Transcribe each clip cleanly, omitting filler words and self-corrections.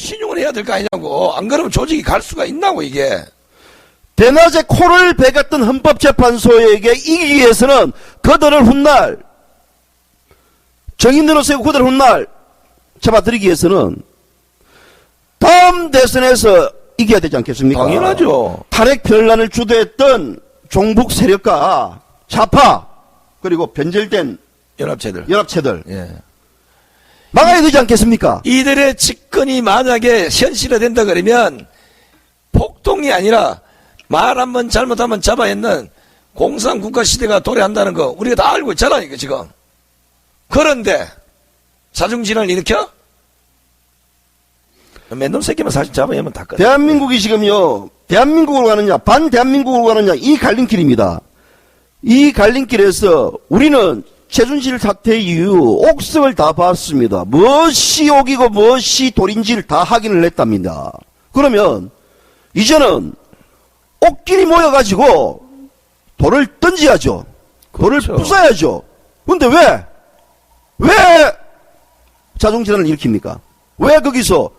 신용을 해야 될 거 아니냐고. 안 그러면 조직이 갈 수가 있나고, 이게. 대낮에 코를 베겼던 헌법재판소에게 이기기 위해서는 그들을 훗날, 정인들을 세우고 그들을 훗날 잡아들이기 위해서는 다음 대선에서 이겨야 되지 않겠습니까? 당연하죠. 탄핵 변란을 주도했던 종북 세력과 좌파, 그리고 변절된 연합체들. 예. 막아야 되지 않겠습니까? 이들의 집권이 만약에 현실화된다 그러면 폭동이 아니라 말 한 번 잘못하면 잡아야 했는 공산국가 시대가 도래한다는 거 우리가 다 알고 있잖아, 이거 지금. 그런데 자중진을 일으켜? 맨놈 새끼만 사실 잡아야 하면 다 끝. 대한민국이 지금요, 대한민국으로 가느냐, 반대한민국으로 가느냐, 이 갈림길입니다. 이 갈림길에서 우리는 최순실 사태 이후 옥석을 다 봤습니다. 무엇이 옥이고 무엇이 돌인지를 다 확인을 했답니다. 그러면 이제는 옥끼리 모여가지고 돌을 던져야죠. 돌을 그렇죠. 부숴야죠. 근데 왜 자중질환을 일으킵니까? 왜 거기서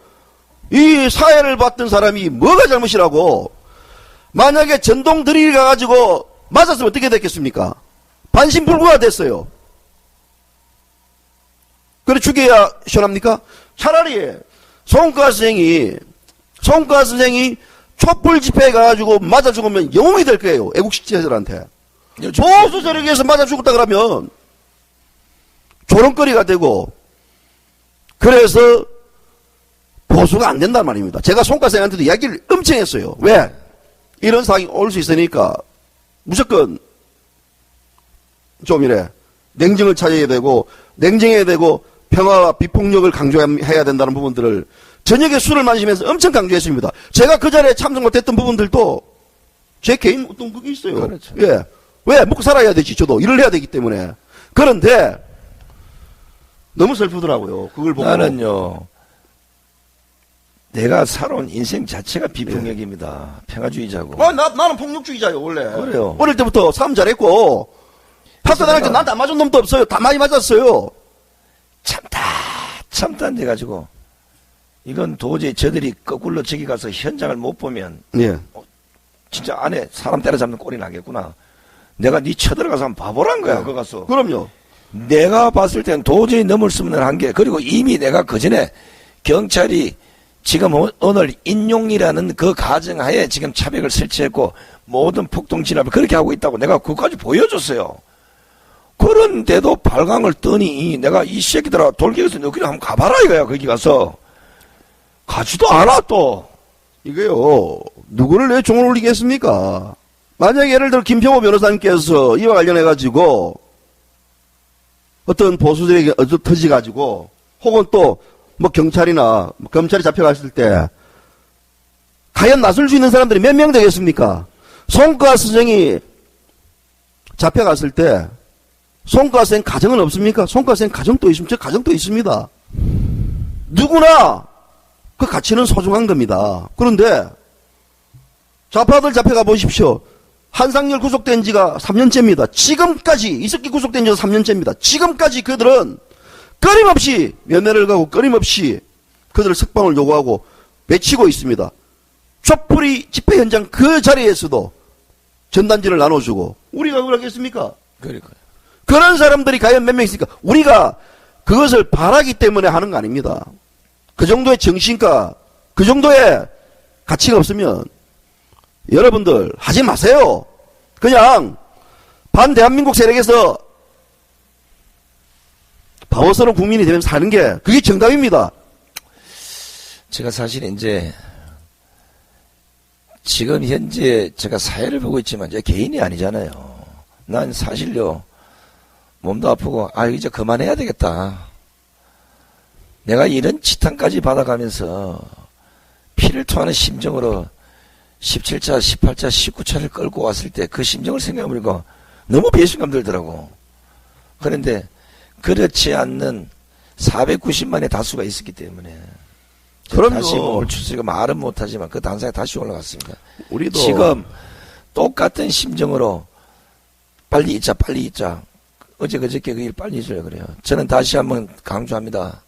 이 사회를 봤던 사람이 뭐가 잘못이라고, 만약에 전동 드릴 가가지고 맞았으면 어떻게 됐겠습니까? 반신불구가 됐어요. 그래 죽여야 시원합니까? 차라리 송가 선생이 촛불 집회에 가가지고 맞아 죽으면 영웅이 될 거예요. 애국시체들한테. 보수 세력에서 맞아 죽었다 그러면 조롱거리가 되고, 그래서 보수가 안 된단 말입니다. 제가 송가 선생한테도 이야기를 엄청 했어요. 왜? 이런 상황이 올 수 있으니까 무조건 좀 이래 냉정을 찾아야 되고, 냉정해야 되고, 평화와 비폭력을 강조해야 된다는 부분들을 저녁에 술을 마시면서 엄청 강조했습니다. 제가 그 자리에 참석 못했던 부분들도 제 개인 어떤 그게 있어요. 그렇죠. 예. 왜? 먹고 살아야 되지. 저도 일을 해야 되기 때문에. 그런데 너무 슬프더라고요. 그걸 보고. 나는요, 내가 살아온 인생 자체가 비폭력입니다. 평화주의자고. 나는 폭력주의자요, 원래. 그래요. 어릴 때부터 싸움 잘했고, 학교 다닐 때 나한테 안 맞은 놈도 없어요. 다 많이 맞았어요. 참다 안 돼가지고, 이건 도저히 저들이 거꾸로 저기 가서 현장을 못 보면, 예. 진짜 안에 사람 때려잡는 꼴이 나겠구나. 내가 네 쳐들어가서 한번 봐보란 거야, 그거 가서. 그럼요. 내가 봤을 땐 도저히 넘을 수 없는 한계. 그리고 이미 내가 그 전에 경찰이 지금 오늘 인용이라는 그 가정하에 지금 차벽을 설치했고 모든 폭동 진압을 그렇게 하고 있다고 내가 그것까지 보여줬어요. 그런데도 발광을 뜨니 내가 이 새끼들아 돌격에서 너희들 한번 가봐라 이거야. 거기 가서 가지도 않아. 또 이게요, 누구를 왜 종을 올리겠습니까? 만약에 예를 들어 김평호 변호사님께서 이와 관련해가지고 어떤 보수들에게 터지가지고, 혹은 또 뭐 경찰이나 검찰이 잡혀갔을 때 과연 나설 수 있는 사람들이 몇 명 되겠습니까? 송가 선생이 잡혀갔을 때 송가 선생 가정은 없습니까? 송가 선생 가정도 있습니다. 저 가정도 있습니다. 누구나 그 가치는 소중한 겁니다. 그런데 좌파들 잡혀가 보십시오. 한상열 구속된 지가 3년째입니다. 지금까지 이석기 구속된 지가 3년째입니다. 지금까지 그들은 끊임없이 면회를 가고 끊임없이 그들을 석방을 요구하고 외치고 있습니다. 촛불이 집회 현장 그 자리에서도 전단지를 나눠주고, 우리가 그걸 하겠습니까? 그러니까요. 그런 사람들이 과연 몇 명 있습니까? 우리가 그것을 바라기 때문에 하는 거 아닙니다. 그 정도의 정신과 그 정도의 가치가 없으면 여러분들 하지 마세요. 그냥 반대한민국 세력에서 바보스러운 국민이 되면 사는 게 그게 정답입니다. 제가 사실 이제 지금 현재 제가 사회를 보고 있지만 제 개인이 아니잖아요. 난 사실요 몸도 아프고 이제 그만해야 되겠다. 내가 이런 지탄까지 받아가면서 피를 토하는 심정으로 17차, 18차, 19차를 끌고 왔을 때 그 심정을 생각해보니까 너무 배신감 들더라고. 그런데 그렇지 않는 490만의 다수가 있었기 때문에 그럼요. 다시 올 추스가 말은 못하지만 그 단상에 다시 올라갔습니다. 우리도 지금 똑같은 심정으로 빨리 잊자 어제 그저께 그 일 빨리 잊으려 그래요. 저는 다시 한번 강조합니다.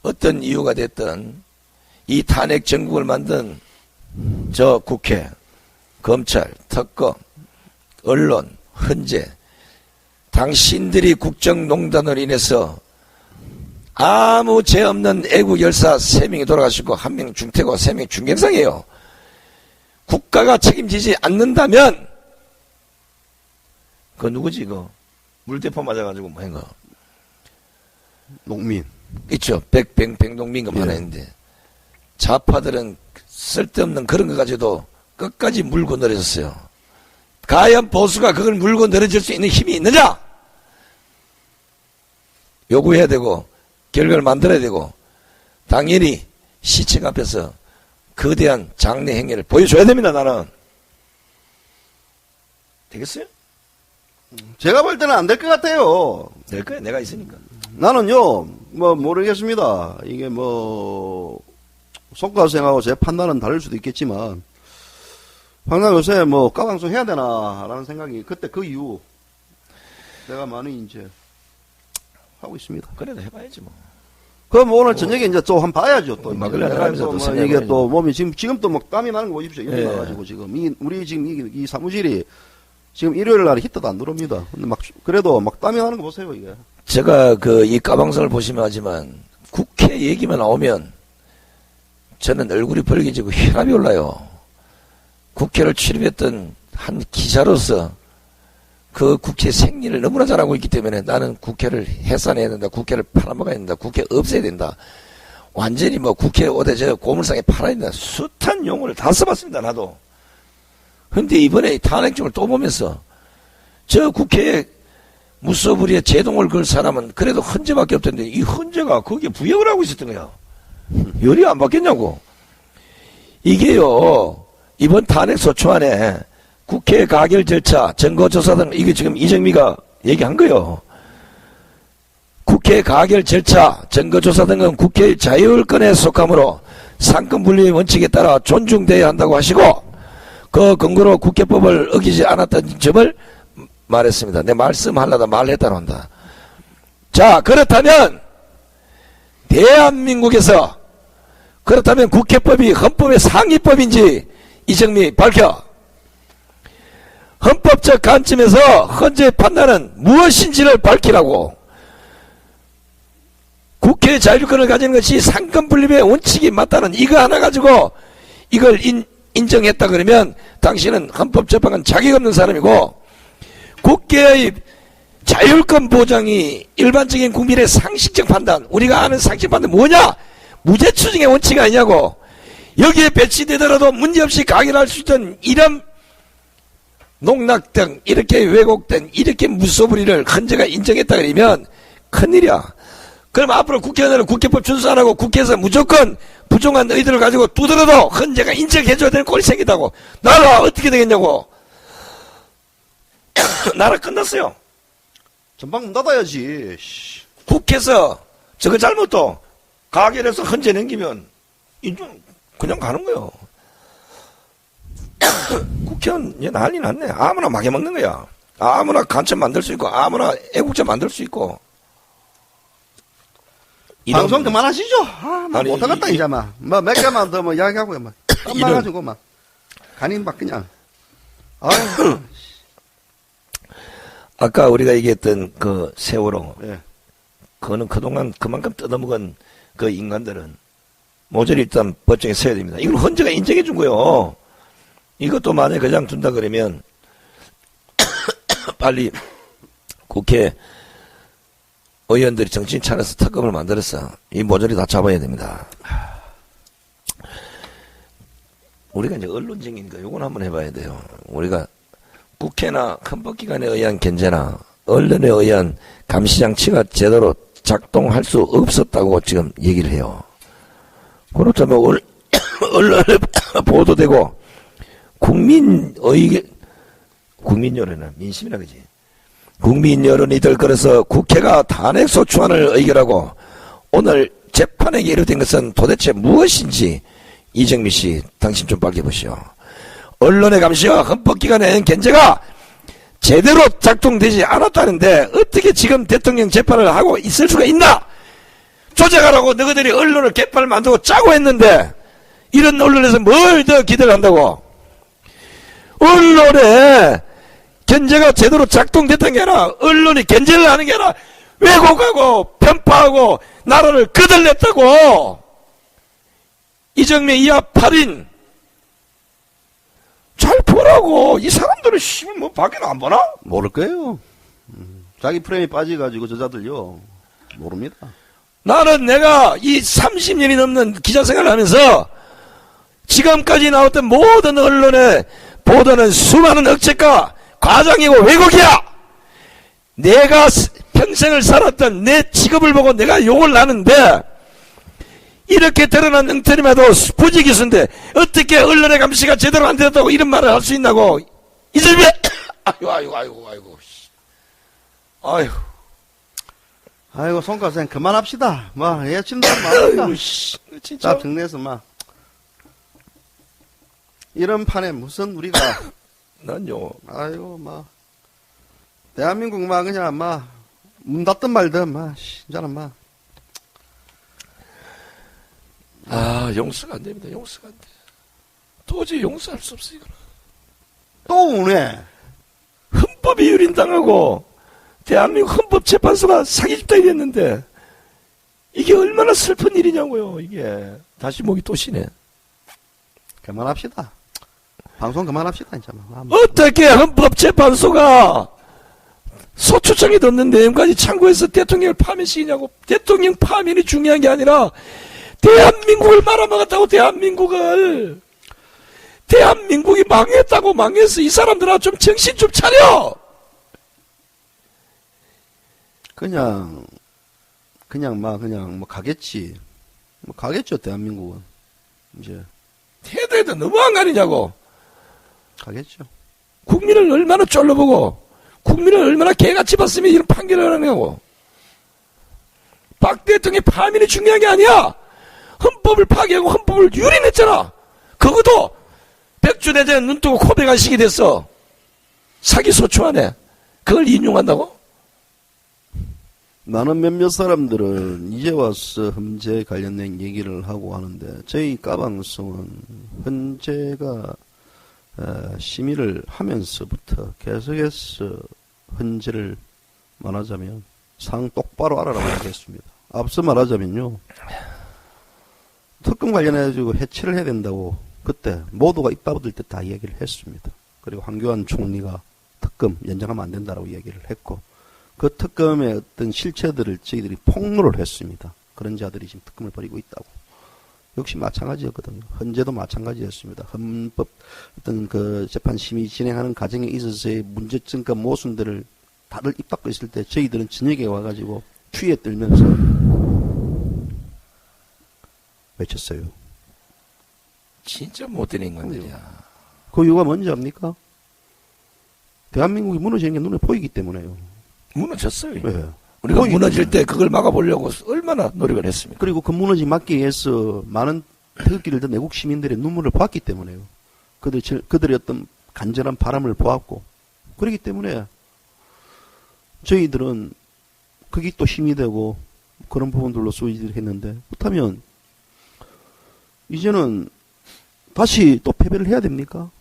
어떤 이유가 됐든 이 탄핵 전국을 만든 저 국회, 검찰, 특검, 언론, 헌재, 당신들이 국정농단으로 인해서 아무 죄 없는 애국 열사 3명이 돌아가시고 1명 중태고 3명 중경상이에요. 국가가 책임지지 않는다면 그 누구지 그 물대포 맞아가지고 뭐 한 거 농민. 있죠. 백농민 그 하나 있는데 좌파들은 쓸데없는 그런 거 가지고도 끝까지 물고 늘어졌어요. 과연 보수가 그걸 물고 늘어질 수 있는 힘이 있느냐? 요구해야 되고 결과를 만들어야 되고 당연히 시청 앞에서 거대한 장래 행위를 보여줘야 됩니다. 나는. 되겠어요? 제가 볼 때는 안 될 것 같아요. 될 거야. 내가 있으니까. 나는요, 뭐, 모르겠습니다. 이게 뭐, 송가생하고 제 판단은 다를 수도 있겠지만, 항상 요새 뭐, 까방송 해야 되나라는 생각이, 그때 그 이후, 내가 많이 이제, 하고 있습니다. 그래도 해봐야지 뭐. 그럼 오늘 저녁에 이제 또 한번 봐야죠, 또. 막걸리 내가 하면서 또 또 뭐 생각을 이게 해야죠. 또 몸이 지금 또 막 땀이 나는 거 보십시오. 이렇게 예. 나가지고 지금. 우리 지금 이 사무실이 지금 일요일 날 히터도 안 들어옵니다. 근데 막, 그래도 막 땀이 나는 거 보세요, 이게. 제가 이 까방송을 보시면 하지만 국회 얘기만 나오면 저는 얼굴이 벌개지고 혈압이 올라요. 국회를 출입했던 한 기자로서 그 국회 생리를 너무나 잘 알고 있기 때문에 나는 국회를 해산해야 된다. 국회를 팔아먹어야 된다. 국회 없애야 된다. 완전히 뭐 국회 어디 저 고물상에 팔아야 된다. 숱한 용어를 다 써봤습니다. 나도. 근데 이번에 탄핵중을 또 보면서 저 국회에 무소불위에 제동을 걸 사람은 그래도 헌재밖에 없던데 이 헌재가 거기에 부역을 하고 있었던 거야. 열이 안 받겠냐고. 이게요, 이번 탄핵소추안에 국회 가결 절차, 증거조사 등, 이게 지금 이정미가 얘기한 거요. 국회 가결 절차, 증거조사 등은 국회의 자율권에 속하므로 상권분리의 원칙에 따라 존중되어야 한다고 하시고, 그 근거로 국회법을 어기지 않았던 점을 말했습니다. 내 말씀하려다 말했다고 한다. 자, 그렇다면 대한민국에서 그렇다면 국회법이 헌법의 상위법인지 이정미 밝혀. 헌법적 관점에서 헌재의 판단은 무엇인지를 밝히라고. 국회의 자율권을 가지는 것이 상권분립의 원칙이 맞다는 이거 하나 가지고 이걸 인정했다 그러면 당신은 헌법재판관 자격 없는 사람이고, 국회의 자율권 보장이 일반적인 국민의 상식적 판단, 우리가 아는 상식 판단 뭐냐? 무죄추정의 원칙이 아니냐고. 여기에 배치되더라도 문제없이 가결할 수 있던 이런 농락 등 이렇게 왜곡된 이렇게 무소불위를 헌재가 인정했다 그러면 큰일이야. 그럼 앞으로 국회의원은 국회법 준수 안 하고 국회에서 무조건 부정한 의도를 가지고 두더라도 헌재가 인정해줘야 되는 꼴이 생기다고. 나라 어떻게 되겠냐고. 나라 끝났어요. 전방 문 닫아야지. 국회에서 저거 잘못도 가결해서 헌재 넘기면 인정 그냥 가는 거요. 국회는 이제 난리 났네. 아무나 막해먹는 거야. 아무나 간첩 만들 수 있고 아무나 애국자 만들 수 있고. 방송 그만하시죠. 아, 나 아니, 못하겠다, 이제 막. 뭐, 몇 개만 더 뭐, 이야기하고요, 막. 땀 이런- 나가지고, 막. 간인 막, 그냥. 아유, 아까 우리가 얘기했던 그 세월호, 예. 그거는 그동안 그만큼 뜯어먹은 그 인간들은 모조리 일단 법정에 서야 됩니다. 이걸 헌재가 인정해 준 거요. 이것도 만약에 그냥 둔다 그러면 빨리 국회 의원들이 정신 차려서 특검을 만들어서 이 모조리 다 잡아야 됩니다. 우리가 이제 언론쟁이니까 요건 한번 해봐야 돼요. 우리가 국회나 헌법기관에 의한 견제나 언론에 의한 감시장치가 제대로 작동할 수 없었다고 지금 얘기를 해요. 그렇다면 언론에 보도되고 국민 여론이나 민심이라 그지. 국민 여론이 들끓어서 국회가 탄핵소추안을 의결하고 오늘 재판에 예류된 것은 도대체 무엇인지 이정미 씨, 당신 좀 밝혀보시오. 언론의 감시와 헌법기관의 견제가 제대로 작동되지 않았다는데 어떻게 지금 대통령 재판을 하고 있을 수가 있나? 조작하라고 너희들이 언론을 개판을 만들고 짜고 했는데 이런 언론에서 뭘 더 기대를 한다고? 언론에 견제가 제대로 작동됐던 게 아니라 언론이 견제를 하는 게 아니라 왜곡하고 편파하고 나라를 거덜냈다고. 이정명 이하 8인 잘 보라고. 이 사람들은 씨발 뭐 밖에는 안 보나? 모를 거예요. 자기 프레임에 빠져가지고 저자들요 모릅니다. 나는 내가 이 30년이 넘는 기자 생활을 하면서 지금까지 나왔던 모든 언론의 보도는 수많은 억측과 과장이고 왜곡이야. 내가 평생을 살았던 내 직업을 보고 내가 욕을 하는데 이렇게 드러난 엉터리마도 부지기수인데 어떻게 언론의 감시가 제대로 안 됐다고 이런 말을 할 수 있나고. 이들이 아이고 아이고 손가락 그만합시다. 뭐 예침도 많으니까. 아이고 진짜 정리해서 막 이런 판에 무슨 우리가 난요 아이고 막 대한민국 막 그냥 막 문 닫든 말든 막 진짜는 막 용서가 안 됩니다. 용서가 안 돼. 도저히 용서할 수 없어. 이거는 또 우네. 헌법이 유린당하고 대한민국 헌법재판소가 사기 집단이 됐는데 이게 얼마나 슬픈 일이냐고요. 이게 다시 목이 또 쉬네. 그만합시다. 방송 그만합시다 진짜. 어떻게 헌법재판소가 소추청이 듣는 내용까지 참고해서 대통령을 파면시키냐고. 대통령 파면이 중요한 게 아니라 대한민국을 말아먹었다고. 대한민국이 망했다고. 망했어. 이 사람들아 좀 정신 좀 차려. 그냥 뭐 가겠지. 뭐 가겠죠 대한민국은 이제 해도 너무한 거 아니냐고. 가겠죠. 국민을 얼마나 쫄러보고 국민을 얼마나 개같이 봤으면 이런 판결을 하냐고. 박 대통령의 파면이 중요한 게 아니야. 헌법을 파괴하고 헌법을 유린했잖아. 그것도 백주대전 눈뜨고 코백한 식이 됐어. 사기 소추안에 그걸 인용한다고? 나는 몇몇 사람들은 이제 와서 헌재 관련된 얘기를 하고 하는데 저희 까방송은 헌재가 심의를 하면서부터 계속해서 헌재를 말하자면 상 똑바로 알아라고 하겠습니다. 앞서 말하자면요. 특검 관련해가지고 해체를 해야 된다고 그때 모두가 입 다물을 때 다 이야기를 했습니다. 그리고 황교안 총리가 특검 연장하면 안 된다라고 이야기를 했고 그 특검의 어떤 실체들을 저희들이 폭로를 했습니다. 그런 자들이 지금 특검을 벌이고 있다고. 역시 마찬가지였거든요. 헌재도 마찬가지였습니다. 헌법 어떤 그 재판 심의 진행하는 과정에 있어서의 문제점과 모순들을 다들 입 닫고 있을 때 저희들은 저녁에 와가지고 추위에 떨면서 외쳤어요. 진짜 못된 인간들이야. 그 이유가 뭔지 압니까? 대한민국이 무너지는 게 눈에 보이기 때문에요. 무너졌어요. 네. 우리가 무너질 때 그걸 막아보려고 얼마나 노력을 했습니까? 그리고 그 무너짐 막기 위해서 많은 태극기를 든 내국 시민들의 눈물을 보았기 때문에요. 그들의 어떤 간절한 바람을 보았고 그렇기 때문에 저희들은 그게 또 힘이 되고 그런 부분들로 소지를 했는데 그렇다면 이제는 다시 또 패배를 해야 됩니까?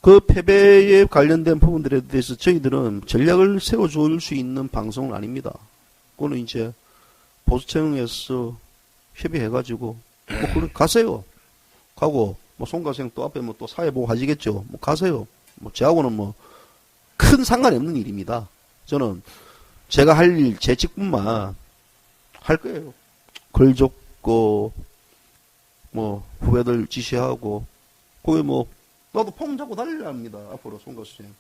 그 패배에 관련된 부분들에 대해서 저희들은 전략을 세워줄 수 있는 방송은 아닙니다. 그거는 이제 보수청에서 협의해가지고 뭐 가세요. 가고 뭐 송가생 또 앞에 뭐 또 사회보호 하시겠죠. 뭐 가세요. 뭐 저하고는 뭐 큰 상관이 없는 일입니다. 저는 제가 할 일 제 직분만 할 거예요. 글 적고 뭐 후배들 지시하고 거기 뭐 나도 폼 잡고 달려야 합니다. 앞으로 송가수님.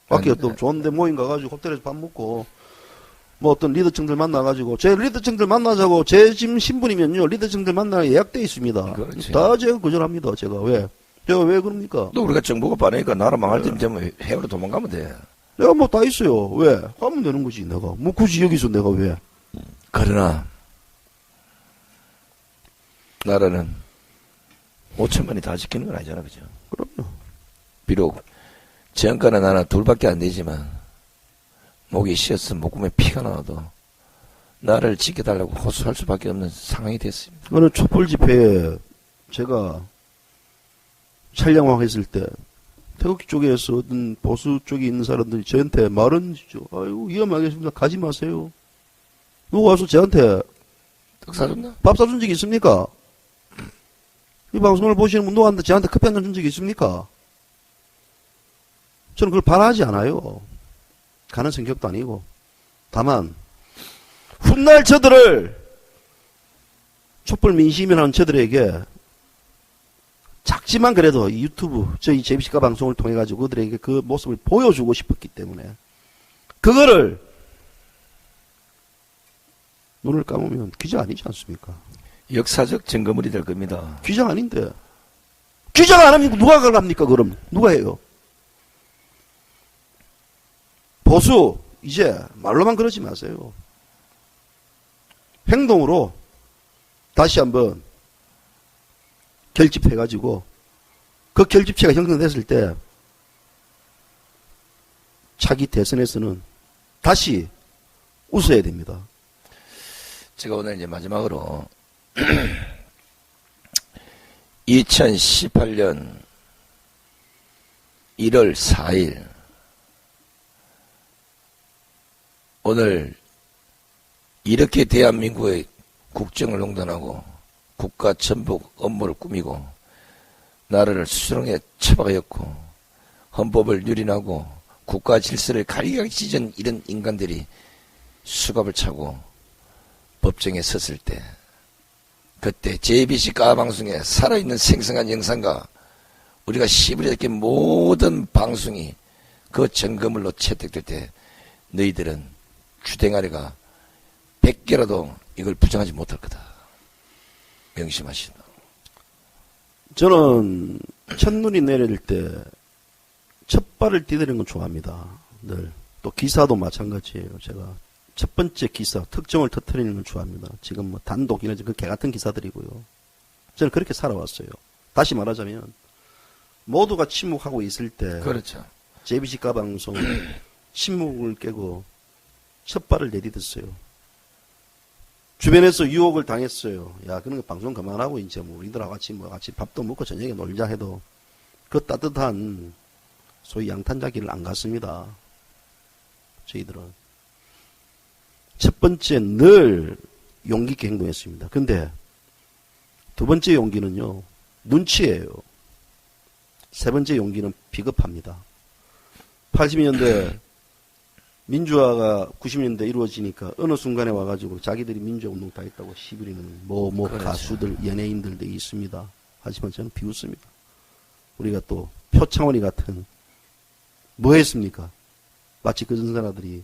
밖에 또 좋은데 모임 가가지고 호텔에서 밥 먹고 뭐 어떤 리더층들 만나가지고 제 리더층들 만나자고 제 지금 신분이면요 리더층들 만나 예약돼 있습니다. 그렇지. 다 제가 거절합니다. 제가 왜? 제가 왜 그럽니까? 또 우리가 정보가 빠르니까 나라 망할 때 되면 해외로 도망가면 돼. 내가 뭐 다 있어요. 왜? 가면 되는 거지 내가. 뭐 굳이 여기서 내가 왜? 그러나 나라는 5천만이 다 지키는 건 아니잖아, 그죠? 그럼요. 비록 재헌가는 하나 둘밖에 안 되지만 목이 쉬어서 목구멍에 피가 나와도 나를 지켜달라고 호소할 수밖에 없는 상황이 됐습니다. 오늘 촛불 집회에 제가 촬영하고 했을 때 태극기 쪽에서 어떤 보수 쪽에 있는 사람들이 저한테 말은 주죠. 아유, 위험하겠습니다. 가지 마세요. 누가 와서 저한테 떡 사줬나? 밥 사준 적이 있습니까? 이 방송을 보시는 분 누구한테 저한테 커피 한 잔 준 적이 있습니까? 저는 그걸 바라지 않아요. 가는 성격도 아니고. 다만 훗날 저들을 촛불 민심이라는 저들에게 작지만 그래도 이 유튜브 저희 JBC가 방송을 통해 가지고 그들에게 그 모습을 보여주고 싶었기 때문에 그거를 눈을 감으면 기자 아니지 않습니까? 역사적 증거물이 될 겁니다. 기자 아닌데 기자가 안 하면 누가 합니까? 그럼 누가 해요? 보수 이제 말로만 그러지 마세요. 행동으로 다시 한번 결집해가지고 그 결집체가 형성됐을 때 차기 대선에서는 다시 웃어야 됩니다. 제가 오늘 이제 마지막으로 2018년 1월 4일 오늘 이렇게 대한민국의 국정을 농단하고 국가 전복 업무를 꾸미고 나라를 수렁에 처박았고 헌법을 유린하고 국가 질서를 가리가리 찢은 이런 인간들이 수갑을 차고 법정에 섰을 때 그때 JBC 까방송에 살아있는 생생한 영상과 우리가 시부리게 모든 방송이 그 증거물로 채택될 때 너희들은 주댕아리가 100개라도 이걸 부정하지 못할 거다. 명심하시다. 저는 첫눈이 내릴 때 첫 발을 디디는 건 좋아합니다. 늘. 또 기사도 마찬가지예요. 제가 첫 번째 기사, 특정을 터뜨리는 건 좋아합니다. 지금 뭐 단독 이런 그 개 같은 기사들이고요. 저는 그렇게 살아왔어요. 다시 말하자면 모두가 침묵하고 있을 때 그렇죠. JBC 가방송 침묵을 깨고 첫 발을 내디뎠어요. 주변에서 유혹을 당했어요. 야, 그런 거 방송 그만하고 이제 뭐 우리들하고 같이 밥도 먹고 저녁에 놀자 해도 그 따뜻한 소위 양탄자기를 안 갔습니다. 저희들은. 첫 번째 늘 용기 있게 행동했습니다. 근데 두 번째 용기는요, 눈치예요. 세 번째 용기는 비겁합니다. 80년대 민주화가 90년대 이루어지니까 어느 순간에 와가지고 자기들이 민주화 운동 다 했다고 시비리는 그렇죠. 가수들, 연예인들도 있습니다. 하지만 저는 비웃습니다. 우리가 또 표창원이 같은 뭐 했습니까? 마치 그 전사들이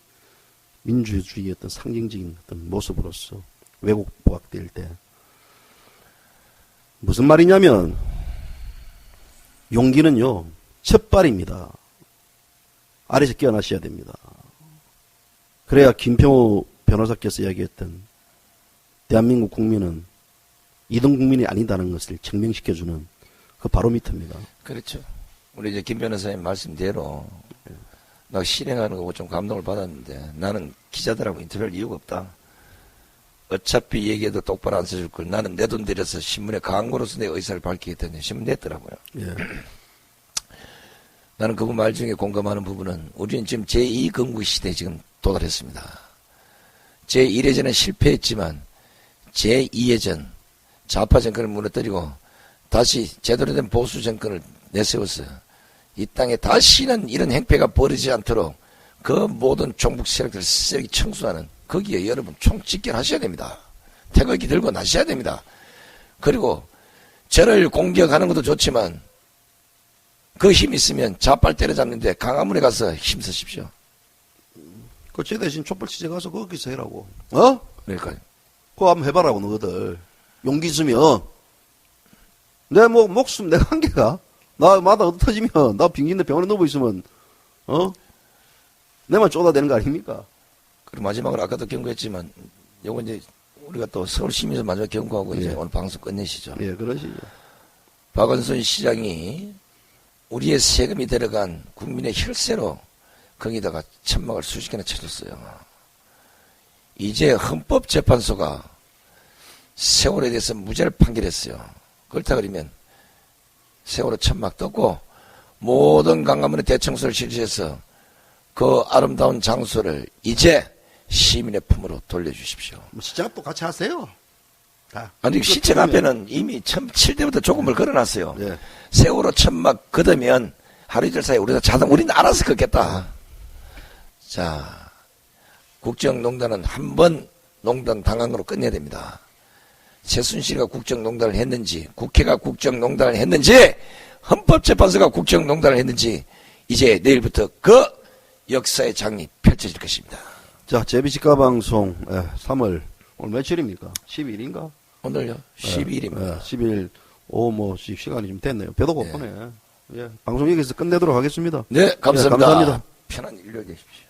민주주의의 어떤 상징적인 어떤 모습으로서 왜곡 부각될 때 무슨 말이냐면 용기는요 첫 발입니다. 아래에서 깨어나셔야 됩니다. 그래야 김평호 변호사께서 이야기했던 대한민국 국민은 2등 국민이 아니다는 것을 증명시켜주는 그 바로미터입니다. 그렇죠. 우리 이제 김 변호사님 말씀대로 나 실행하는 거 좀 감동을 받았는데 나는 기자들하고 인터뷰할 이유가 없다. 어차피 얘기해도 똑바로 안 써줄 걸 나는 내 돈 들여서 신문에 광고로서 내 의사를 밝히겠다는데 신문 냈더라고요. 예. 나는 그분 말 중에 공감하는 부분은 우리는 지금 제2건국 시대에 지금 도달했습니다. 제1회전은 실패했지만 제2회전 좌파 정권을 무너뜨리고 다시 제대로 된 보수 정권을 내세워서 이 땅에 다시는 이런 행패가 벌어지지 않도록 그 모든 종북 세력들을 쓰레기 청소하는 거기에 여러분 총집결하셔야 됩니다. 태극기 들고 나셔야 됩니다. 그리고 저를 공격하는 것도 좋지만 그 힘 있으면 좌빨 때려잡는데 강화문에 가서 힘쓰십시오. 그 대신 촛불 취재 가서 거기서 해라고. 어? 그러니까요. 그거 한번 해봐라고 너희들. 용기 있으면. 내 목숨 내가 한계가. 나마다 터지면 나 빙긴데 병원에 누워 있으면 내만 쫓아대는 거 아닙니까? 그리고 마지막으로 아까도 경고했지만 요거 이제 우리가 또 서울시민에서 마지막 경고하고 이제 예. 오늘 방송 끝내시죠. 예, 그러시죠. 박원순 시장이 우리의 세금이 들어간 국민의 혈세로 거기다가 천막을 수십 개나 쳐줬어요. 이제 헌법재판소가 세월에 대해서 무죄를 판결했어요. 그렇다 그러면 세월호 천막 떴고 모든 강화문의 대청소를 실시해서 그 아름다운 장소를 이제 시민의 품으로 돌려주십시오. 뭐 시작 또 같이 하세요. 다. 아니 시청 앞에는 이미 1007대부터 조금을 걸어놨어요. 예. 세월호 천막 걷으면 하루 이틀 사이에 우리가 우리는 알아서 걷겠다. 자, 국정농단은 한 번 농단 당한으로 끝내야 됩니다. 최순실이가 국정농단을 했는지, 국회가 국정농단을 했는지, 헌법재판소가 국정농단을 했는지, 이제 내일부터 그 역사의 장이 펼쳐질 것입니다. 자, 제비시가 방송 3월 오늘 며칠입니까? 12일인가? 오늘요? 12일입니다. 12일 오후 뭐 시간이 좀 됐네요. 배도 고프네. 예, 방송 여기서 끝내도록 하겠습니다. 네, 감사합니다. 예, 감사합니다. 편한 일요 되십시오.